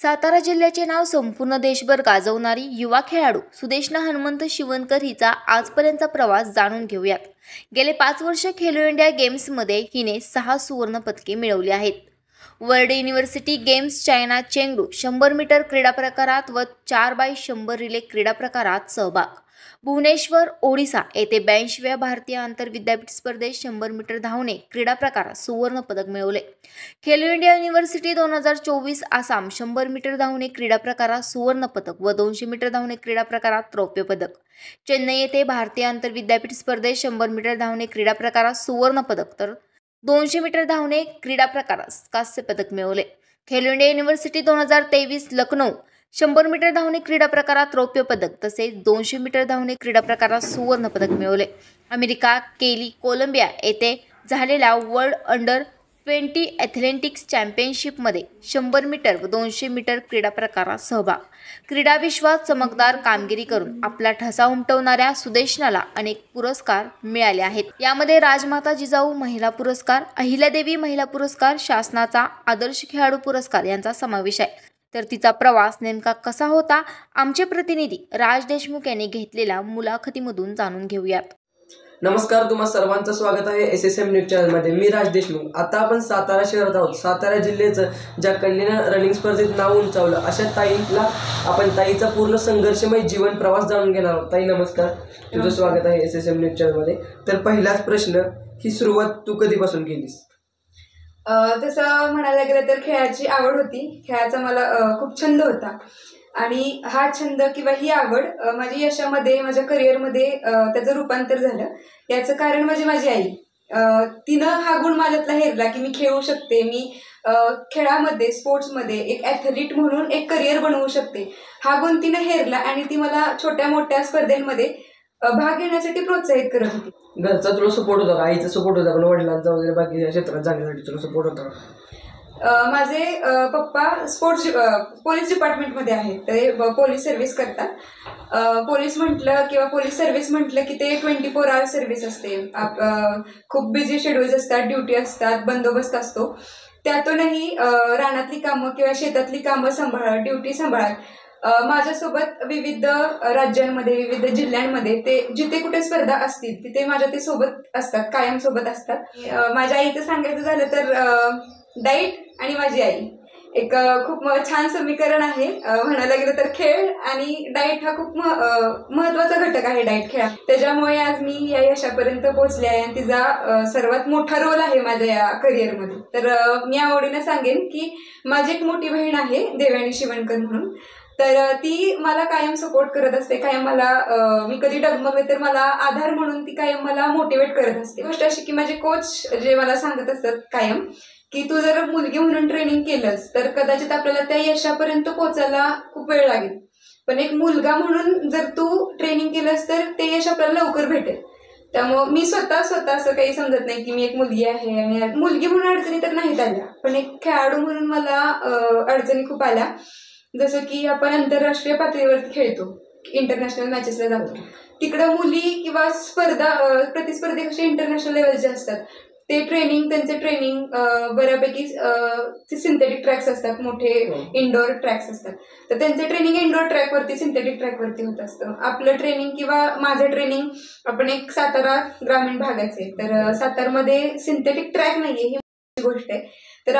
सातारा जिल्ह्याचे नाव संपूर्ण देशभर गाजवणारी युवा खेळाडू सुदेशना हनुमंत शिवनकर हिचा आजपर्यंतचा प्रवास जाणून घेऊयात। गेले 5 वर्ष खेलो इंडिया गेम्समध्ये हिने 6 सुवर्ण पदके मिळवली आहेत। World university games China Chengdu 100 metre क्रीडा प्रकारात व 4x100 रिले क्रीडा प्रकारात सहभाग। भुवनेश्वर ओडिसा येथे 82व्या भारतीय आंतरविद्यापीठ स्पर्धेत 100 मीटर धावणे क्रीडा प्रकारात सुवर्ण पदक मिळवले। Khelo India university 2024 Assam 100 metre धावणे क्रीडा प्रकारात सुवर्ण पदक व 200 मीटर धावणे क्रीडा प्रकारात रौप्य पदक। चेन्नई येथे भारतीय आंतरविद्यापीठ स्पर्धेत 100 मीटर धावणे क्रीडा प्रकारात सुवर्ण पदक तर 200 मीटर धावणे क्रीडा प्रकारात कांस्य पदक मिळवले। Khelo India university 2023 Lucknow 100 metre धावणे क्रीडा प्रकारात रौप्य पदक तसेच 200 मीटर धावणे क्रीडा प्रकारात सुवर्ण पदक मिळवले। अमेरिका केली कोलंबिया येथे झालेल्या वर्ल्ड अंडर 20 ॲथलेटिक्स चॅम्पियनशिपमध्ये 100 मीटर व 200 मीटर क्रीडा प्रकारात सहभाग। क्रीडा विश्वात चमकदार कामगिरी करून आपला ठसा उमटवणाऱ्या सुदेशनाला अनेक पुरस्कार मिळाले आहेत। यामध्ये राजमाता जिजाऊ महिला पुरस्कार, अहिल्यादेवी महिला पुरस्कार, शासनाचा आदर्श खेळाडू पुरस्कार यांचा समावेश आहे। तर तिचा प्रवास नेमका कसा होता, आमचे प्रतिनिधी राज देशमुख यांनी घेतलेल्या मुलाखतीमधून जाणून घेऊयात। नमस्कार, तुम्हा सर्वांचं स्वागत आहे SSM न्यूज चॅनलमध्ये। मी राज देशमुख। आता आपण सातारा शहरात आहोत। सातारा जिल्ह्याचं ज्या कन्येनं रनिंग स्पर्धेत नाव उंचावलं अशा ताईला आपण ताईचा पूर्ण संघर्षमय जीवन प्रवास जाणून घेणार आहोत। ताई नमस्कार, तुझं स्वागत आहे SSM न्यूज चॅनलमध्ये। तर पहिलाच प्रश्न, ही सुरुवात तू कधीपासून केलीस? तसं म्हणायला गेलं तर खेळाची आवड होती। खेळाचा मला खूप छंद होता आणि हा छंद किंवा ही आवड माझ्या यशामध्ये, माझ्या करिअरमध्ये त्याचं रूपांतर झालं। याचं कारण म्हणजे माझी आई। तिनं हा गुण माझ्यातला हेरला की मी खेळू शकते, मी खेळामध्ये, स्पोर्ट्समध्ये एक ॲथलीट म्हणून एक करिअर बनवू शकते। हा गुण तिनं हेरला आणि ती मला छोट्या मोठ्या स्पर्धेमध्ये भाग घेण्यासाठी प्रोत्साहित करत होती। घरचा तुला सपोर्ट होता का? आईचा सपोर्ट होता पण वडिलांचा वगैरे बाकी क्षेत्रात जाण्यासाठी तुला सपोर्ट होता? माझे पप्पा पोलीस डिपार्टमेंटमध्ये आहेत। ते पोलीस सर्व्हिस करतात। पोलीस म्हटलं किंवा पोलीस सर्व्हिस म्हटलं की ते 24 आवर सर्व्हिस असते। खूप बिझी शेड्यूल्स असतात, ड्युटी असतात, बंदोबस्त असतो। त्यातूनही रानातली कामं किंवा शेतातली कामं सांभाळत, ड्युटी सांभाळत माझ्यासोबत विविध राज्यांमध्ये, विविध जिल्ह्यांमध्ये ते जिथे कुठे स्पर्धा असतील तिथे माझ्या ते सोबत असतात, कायम सोबत असतात। माझ्या आईचं सांगायचं झालं तर डाईट आणि माझी आई एक खूप छान समीकरण आहे। म्हणायला गेलं तर खेळ आणि डाईट हा खूप महत्त्वाचा घटक आहे डाईट खेळा। त्याच्यामुळे आज मी या यशापर्यंत पोहोचले आहे आणि तिचा सर्वात मोठा रोल आहे माझ्या या करिअरमध्ये। तर मी आवडीनं सांगेन की माझी एक मोठी बहीण आहे देवयानी शिवणकर म्हणून। तर ती मला कायम सपोर्ट करत असते, कायम मला मी कधी डगमगले तर मला आधार म्हणून ती कायम मला मोटिवेट करत असते। गोष्ट अशी की माझे कोच जे मला सांगत असतात कायम की तू जर मुलगी म्हणून ट्रेनिंग केलंस तर कदाचित आपल्याला त्या यशापर्यंत पोहोचायला खूप वेळ लागेल, पण एक मुलगा म्हणून जर तू ट्रेनिंग केलंस तर ते यश आपल्याला लवकर भेटेल। त्यामुळं मी स्वतः असं काही समजत नाही की मी एक मुलगी आहे आणि मुलगी म्हणून अडचणी तर नाहीत आल्या, पण एक खेळाडू म्हणून मला अडचणी खूप आल्या। जसं की आपण आंतरराष्ट्रीय पातळीवरती खेळतो, इंटरनॅशनल मॅचेसला जातो, तिकडं मुली किंवा प्रतिस्पर्धी कसे इंटरनॅशनल लेवलचे असतात, ते त्यांचे ट्रेनिंग बऱ्यापैकी सिंथेटिक ट्रॅक्स असतात, मोठे इंडोर ट्रॅक्स असतात। तर त्यांचे ट्रेनिंग इंडोर ट्रॅकवरती, सिंथेटिक ट्रॅकवरती होत असतं। आपलं ट्रेनिंग किंवा माझं ट्रेनिंग, आपण एक सातारा ग्रामीण भागाचे, तर सातारमध्ये सिंथेटिक ट्रॅक नाहीये ही गोष्ट आहे। तर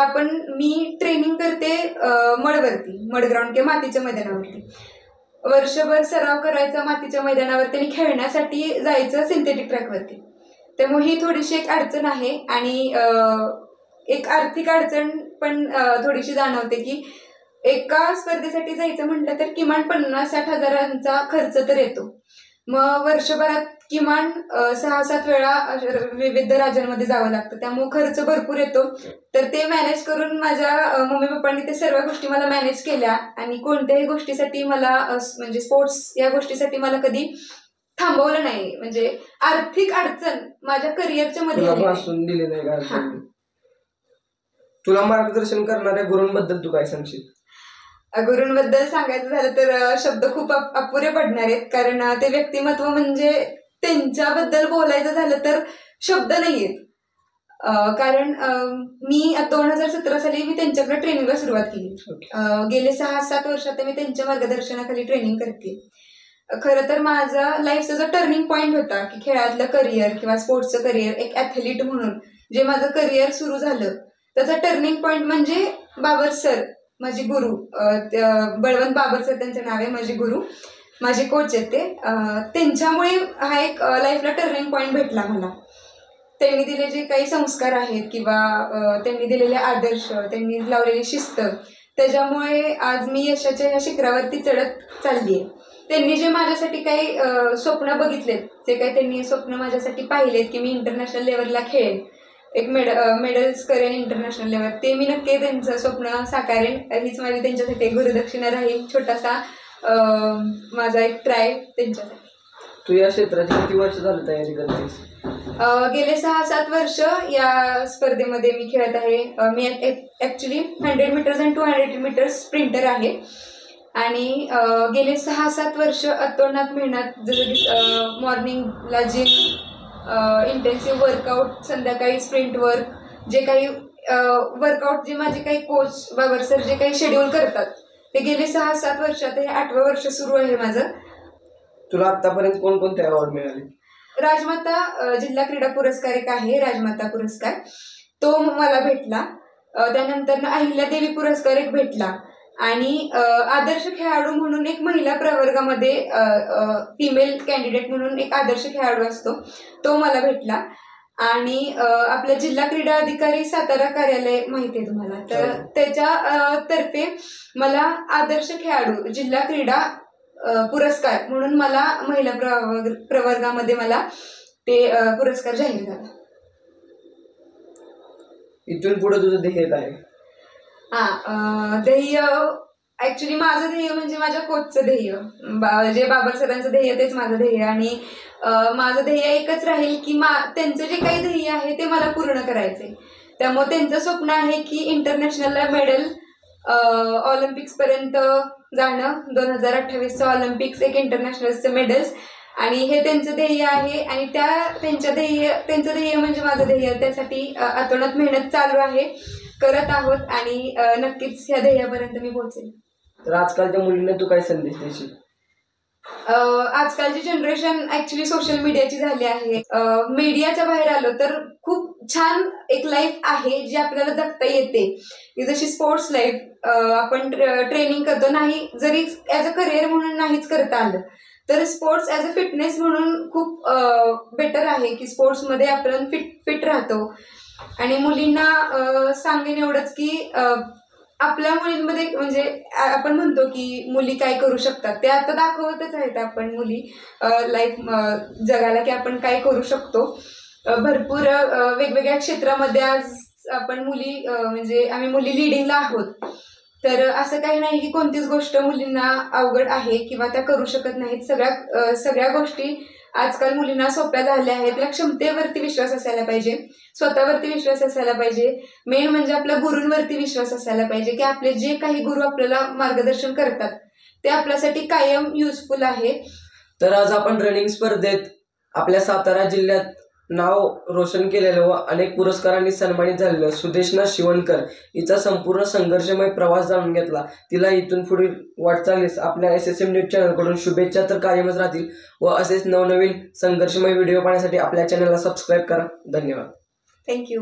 मी ट्रेनिंग करते मड ग्राउंड किंवा मातीच्या मैदानावरती। वर्षभर सराव करायचा मातीच्या मैदानावरती आणि खेळण्यासाठी जायचं सिंथेटिक ट्रॅकवरती। त्यामुळे ही थोडीशी एक अडचण आहे आणि एक आर्थिक अडचण पण थोडीशी जाणवते की एका स्पर्धेसाठी जायचं म्हटलं तर किमान 50-60 हजारांचा खर्च तर येतो। मग वर्षभरात किमान 6-7 वेळा विविध राज्यांमध्ये जावं लागतं, त्यामुळे खर्च भरपूर येतो। तर ते मॅनेज करून माझ्या मम्मी पप्पांनी ते सर्व गोष्टी मला मॅनेज केल्या आणि कोणत्याही गोष्टीसाठी मला म्हणजे स्पोर्ट्स या गोष्टीसाठी मला कधी थांबवलं नाही। म्हणजे आर्थिक अडचण माझ्या करिअरच्या मध्ये दिली नाही का? तुला मार्गदर्शन करणाऱ्या गुरूंबद्दल तू काय सांगशील? गुरूंबद्दल सांगायचं झालं तर शब्द खूप अपुरे पडणार आहेत, कारण ते व्यक्तिमत्व म्हणजे त्यांच्याबद्दल बोलायचं झालं तर शब्द नाहीयेत। कारण मी 2017 साली मी त्यांच्याकडे ट्रेनिंगला सुरुवात केली. गेले 6-7 वर्ष आता मी त्यांच्या मार्गदर्शनाखाली ट्रेनिंग करते. खरं तर माझा लाईफचा जो टर्निंग पॉईंट होता की खेळातलं करिअर किंवा स्पोर्ट्सचं करिअर, एक ॲथलीट म्हणून जे माझं करिअर सुरू झालं, त्याचा टर्निंग पॉईंट म्हणजे बाबर सर, माझे गुरु. बळवंत बाबर सर त्यांचं नाव आहे, माझे गुरु, माझे कोच आहेत ते. त्यांच्यामुळे हा एक लाईफला टर्निंग पॉईंट भेटला मला. त्यांनी दिले जे काही संस्कार आहेत किंवा त्यांनी दिलेले आदर्श, त्यांनी लावलेली शिस्त, त्याच्यामुळे आज मी यशाच्या ह्या शिखरावरती चढत चालली आहे. त्यांनी जे माझ्यासाठी काही स्वप्न बघितलेत, जे काही त्यांनी स्वप्न माझ्यासाठी पाहिलेत की मी इंटरनॅशनल लेवलला खेळेन, एक मेडल्स करेन इंटरनॅशनल लेवल, ते मी नक्की त्यांचं स्वप्न साकारेन. हीच माझी त्यांच्यासाठी एक गुरुदक्षिणा राहील, छोटासा माझा एक ट्राय त्यांच्यासाठी. तू या क्षेत्राची किती वर्ष झाली तयारी करतेस? गेले 6-7 वर्ष या स्पर्धेमध्ये मी खेळत आहे. मी ॲक्च्युली 100 मीटर्स आणि 200 मीटर्स स्प्रिंटर आहे आणि गेले 6-7 वर्ष अतोनात मेहनत, जसं की मॉर्निंगला जिम, इंटेन्सिव्ह वर्कआउट, संध्याकाळी स्प्रिंट वर्क, जे काही वर्कआउट जे माझे काही कोच बाबर सर जे काही शेड्यूल करतात, ते गेले 6-7 वर्ष, आता हे 8वं वर्ष सुरू आहे माझं. तुला आतापर्यंत कोणकोणते अवॉर्ड मिळाले? राजमाता जिल्हा क्रीडा पुरस्कार एक आहे, राजमाता पुरस्कार, तो मला भेटला. त्यानंतर अहिल्यादेवी पुरस्कार एक भेटला आणि आदर्श खेळाडू म्हणून एक महिला प्रवर्गामध्ये फिमेल कॅन्डिडेट म्हणून एक आदर्श खेळाडू असतो, तो मला भेटला. आणि आपल्या जिल्हा क्रीडा अधिकारी सातारा कार्यालय माहिती आहे तुम्हाला, तर त्याच्या तर्फे मला आदर्श खेळाडू जिल्हा क्रीडा पुरस्कार म्हणून मला महिला प्रवर्गामध्ये मला ते पुरस्कार जाहीर झाला. इथून पुढे तुझं ध्येय काय? ध्येय ऍक्च्युली माझं ध्येय म्हणजे माझ्या कोचचं ध्येय, जे बाबर सरांचं ध्येय तेच माझं ध्येय. आणि माझं ध्येय एकच राहील की त्यांचं जे काही ध्येय आहे ते मला पूर्ण करायचंय. त्यामुळे त्यांचं स्वप्न आहे की इंटरनॅशनलला मेडल, ऑलिम्पिक्सपर्यंत जाणं, 2028चं ऑलिम्पिक्स, एक इंटरनॅशनलचं मेडल्स, आणि हे त्यांचं ध्येय आहे. आणि त्यांचं ध्येय म्हणजे माझं ध्येय, त्यासाठी अतोनात मेहनत चालू आहे, करत आहोत आणि नक्कीच ह्या ध्येयापर्यंत मी पोहोचेन. तर आजकालच्या मुलींना तू काय संदेश देशील? आजकालची जनरेशन ऍक्च्युली सोशल मीडियाची झाली आहे. मीडियाच्या बाहेर आलो तर खूप छान एक लाईफ आहे जी आपल्याला जगता येते, की जशी स्पोर्ट्स लाईफ आपण ट्रेनिंग करतो, नाही जरी ॲज अ करिअर म्हणून नाहीच करता आलं तर स्पोर्ट्स ॲज अ फिटनेस म्हणून खूप बेटर आहे, की स्पोर्ट्समध्ये आपण फिट राहतो. आणि मुलींना सांगेन एवढंच की आपल्या मुलींमध्ये म्हणजे आपण म्हणतो की मुली काय करू शकतात, ते आता दाखवतच आहेत आपण मुली लाईफ जगाला, की आपण काय करू शकतो. भरपूर वेगवेगळ्या क्षेत्रामध्ये आज आपण मुली म्हणजे आम्ही मुली लिडिंगला आहोत. तर असं काही नाही की कोणतीच गोष्ट मुलींना अवघड आहे किंवा त्या करू शकत नाहीत. सगळ्या गोष्टी आजकाल मुलींना सोप्या झाल्या आहेत. त्या क्षमतेवरती विश्वास असायला पाहिजे, स्वतःवरती विश्वास असायला पाहिजे, मेन म्हणजे आपल्या गुरूंवरती विश्वास असायला पाहिजे, की आपले जे काही गुरु आपल्याला मार्गदर्शन करतात ते आपल्यासाठी कायम युजफुल आहे. तर आज आपण रनिंग स्पर्धेत आपल्या सातारा जिल्ह्यात नाव रोशन केलेलं व अनेक पुरस्कारांनी सन्मानित झालेलं सुदेशना शिवणकर हिचा संपूर्ण संघर्षमय प्रवास जाणून घेतला. तिला इथून पुढील वाटचालीस आपल्या SSM न्यूज चॅनलकडून शुभेच्छा तर कायमच राहतील व असेच नवनवीन संघर्षमय व्हिडिओ पाहण्यासाठी आपल्या चॅनलला सबस्क्राईब करा. धन्यवाद. थँक्यू.